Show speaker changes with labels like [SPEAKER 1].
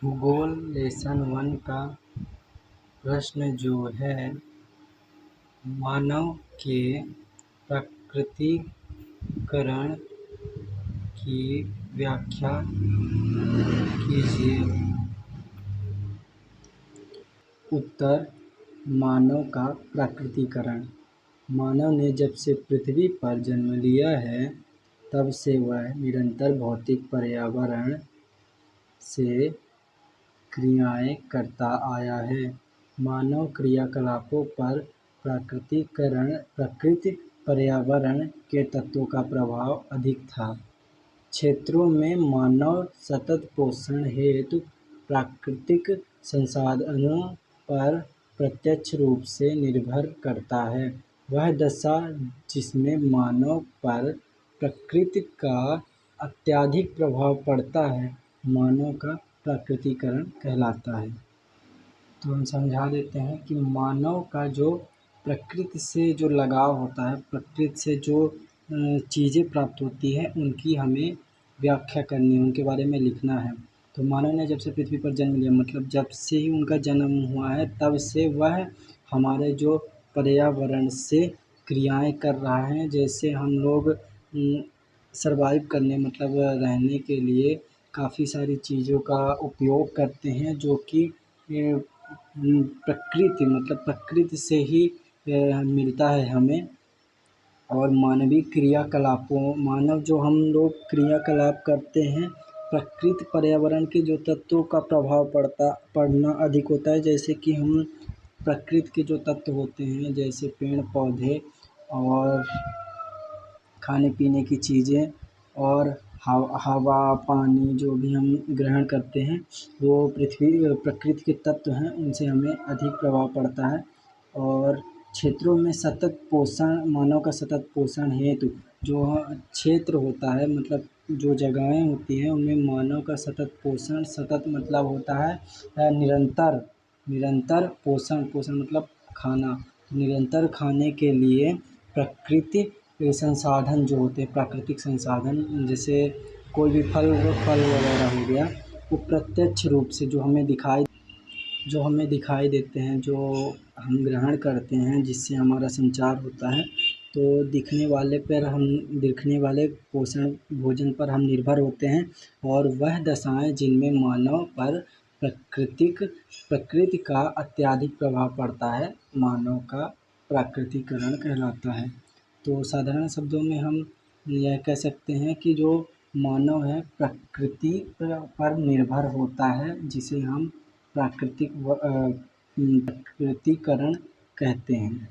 [SPEAKER 1] भूगोल लेसन 1 का प्रश्न जो है, मानव के प्रकृतिकरण की व्याख्या कीजिए। उत्तर: मानव का प्रकृतिकरण। मानव ने जब से पृथ्वी पर जन्म लिया है, तब से वह निरंतर भौतिक पर्यावरण से क्रियाएं करता आया है। मानव क्रियाकलापों पर प्रकृति पर्यावरण के तत्वों का प्रभाव अधिक था। क्षेत्रों में मानव सतत पोषण हेतु प्राकृतिक संसाधनों पर प्रत्यक्ष रूप से निर्भर करता है। वह दशा जिसमें मानव पर प्रकृति का अत्यधिक प्रभाव पड़ता है, मानव का प्रकृतिकरण कहलाता है। तो हम समझा देते हैं कि मानव का जो प्रकृति से जो लगाव होता है, प्रकृति से जो चीज़ें प्राप्त होती हैं, उनकी हमें व्याख्या करनी है, उनके बारे में लिखना है। तो मानव ने जब से पृथ्वी पर जन्म लिया, मतलब जब से ही उनका जन्म हुआ है, तब से वह हमारे जो पर्यावरण से क्रियाएं कर रहा है। जैसे हम लोग सर्वाइव करने, मतलब रहने के लिए काफ़ी सारी चीज़ों का उपयोग करते हैं, जो कि प्रकृति, मतलब प्रकृति से ही मिलता है हमें। और मानवीय क्रियाकलापों, मानव जो हम लोग क्रियाकलाप करते हैं, प्रकृति पर्यावरण के जो तत्वों का प्रभाव पड़ना अधिक होता है। जैसे कि हम प्रकृति के जो तत्व होते हैं, जैसे पेड़ पौधे और खाने पीने की चीज़ें और हवा पानी जो भी हम ग्रहण करते हैं, वो प्रकृति के तत्व हैं, उनसे हमें अधिक प्रभाव पड़ता है। और क्षेत्रों में सतत पोषण, मानव का सतत पोषण हेतु जो क्षेत्र होता है, मतलब जो जगहें होती हैं, उनमें मानव का सतत पोषण, सतत मतलब होता है निरंतर पोषण मतलब खाना, निरंतर खाने के लिए प्रकृति संसाधन जो होते हैं, प्राकृतिक संसाधन, जैसे कोई भी फल वगैरह हो गया, वो प्रत्यक्ष रूप से जो हमें दिखाई देते हैं, जो हम ग्रहण करते हैं, जिससे हमारा संचार होता है। तो दिखने वाले पोषण भोजन पर हम निर्भर होते हैं। और वह दशाएं जिनमें मानव पर प्रकृति का अत्यधिक प्रभाव पड़ता है, मानव का प्राकृतिकरण कहलाता है। तो साधारण शब्दों में हम यह कह सकते हैं कि जो मानव है, प्रकृति पर निर्भर होता है, जिसे हम प्राकृतिकरण कहते हैं।